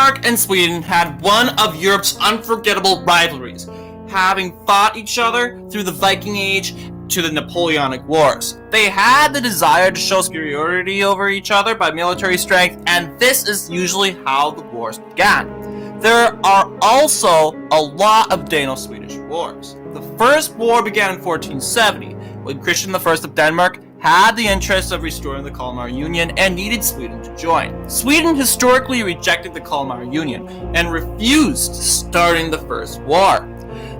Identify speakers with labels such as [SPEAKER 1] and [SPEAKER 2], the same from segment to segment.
[SPEAKER 1] Denmark and Sweden had one of Europe's unforgettable rivalries, having fought each other through the Viking Age to the Napoleonic Wars. They had the desire to show superiority over each other by military strength, and this is usually how the wars began. There are also a lot of Dano-Swedish wars. The first war began in 1470, when Christian I of Denmark had the interest of restoring the Kalmar Union and needed Sweden to join. Sweden historically rejected the Kalmar Union and refused starting the First War.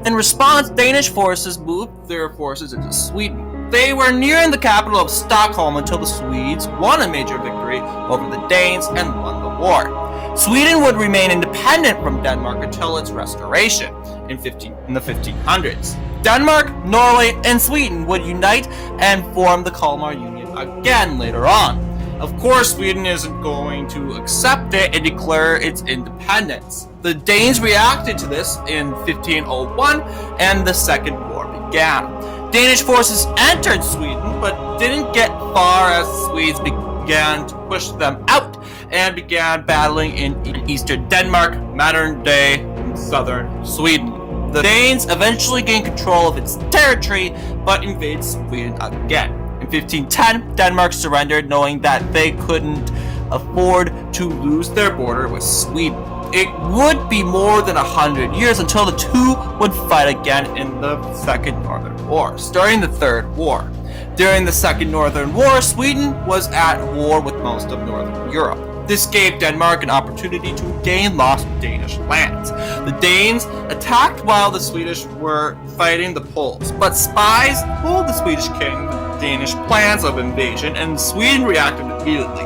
[SPEAKER 1] In response, Danish forces moved their forces into Sweden. They were nearing the capital of Stockholm until the Swedes won a major victory over the Danes and won the war. Sweden would remain independent from Denmark until its restoration in the 1500s. Denmark, Norway, and Sweden would unite and form the Kalmar Union again later on. Of course, Sweden isn't going to accept it and declare its independence. The Danes reacted to this in 1501, and the Second War began. Danish forces entered Sweden, but didn't get far as the Swedes began to push them out and began battling in eastern Denmark, modern-day southern Sweden. The Danes eventually gained control of its territory, but invaded Sweden again. In 1510, Denmark surrendered, knowing that they couldn't afford to lose their border with Sweden. It would be more than 100 years until the two would fight again in the Second Northern War, starting the Third War. During the Second Northern War, Sweden was at war with most of Northern Europe. This gave Denmark an opportunity to gain lost Danish lands. The Danes attacked while the Swedish were fighting the Poles, but spies told the Swedish king the Danish plans of invasion, and Sweden reacted immediately.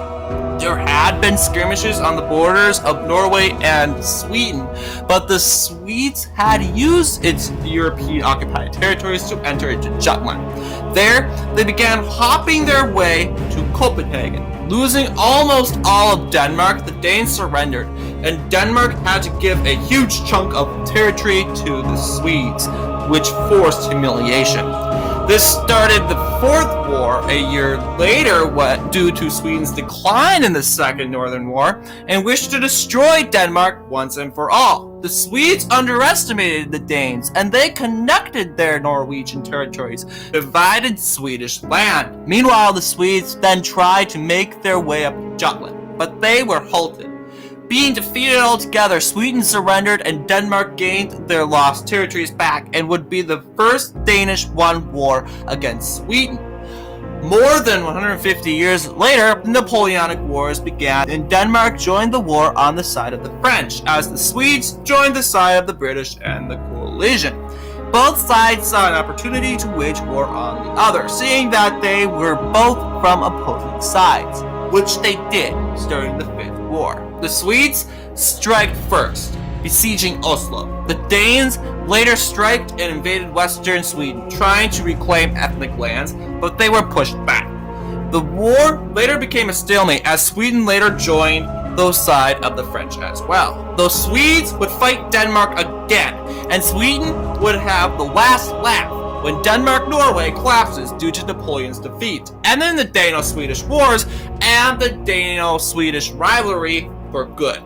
[SPEAKER 1] There had been skirmishes on the borders of Norway and Sweden, but the Swedes had used its European-occupied territories to enter into Jutland. There, they began hopping their way to Copenhagen. Losing almost all of Denmark, the Danes surrendered, and Denmark had to give a huge chunk of territory to the Swedes, which forced humiliation. This started the Fourth War a year later due to Sweden's decline in the Second Northern War and wished to destroy Denmark once and for all. The Swedes underestimated the Danes, and they connected their Norwegian territories, divided Swedish land. Meanwhile, the Swedes then tried to make their way up Jutland, but they were halted. Being defeated altogether, Sweden surrendered and Denmark gained their lost territories back and would be the first Danish-won war against Sweden. More than 150 years later, the Napoleonic Wars began and Denmark joined the war on the side of the French, as the Swedes joined the side of the British and the coalition. Both sides saw an opportunity to wage war on the other, seeing that they were both from opposing sides, which they did starting the Fifth War. The Swedes striked first, besieging Oslo. The Danes later striked and invaded western Sweden, trying to reclaim ethnic lands, but they were pushed back. The war later became a stalemate as Sweden later joined the side of the French as well. The Swedes would fight Denmark again, and Sweden would have the last laugh when Denmark-Norway collapses due to Napoleon's defeat. And then the Dano-Swedish Wars and the Dano-Swedish rivalry for good.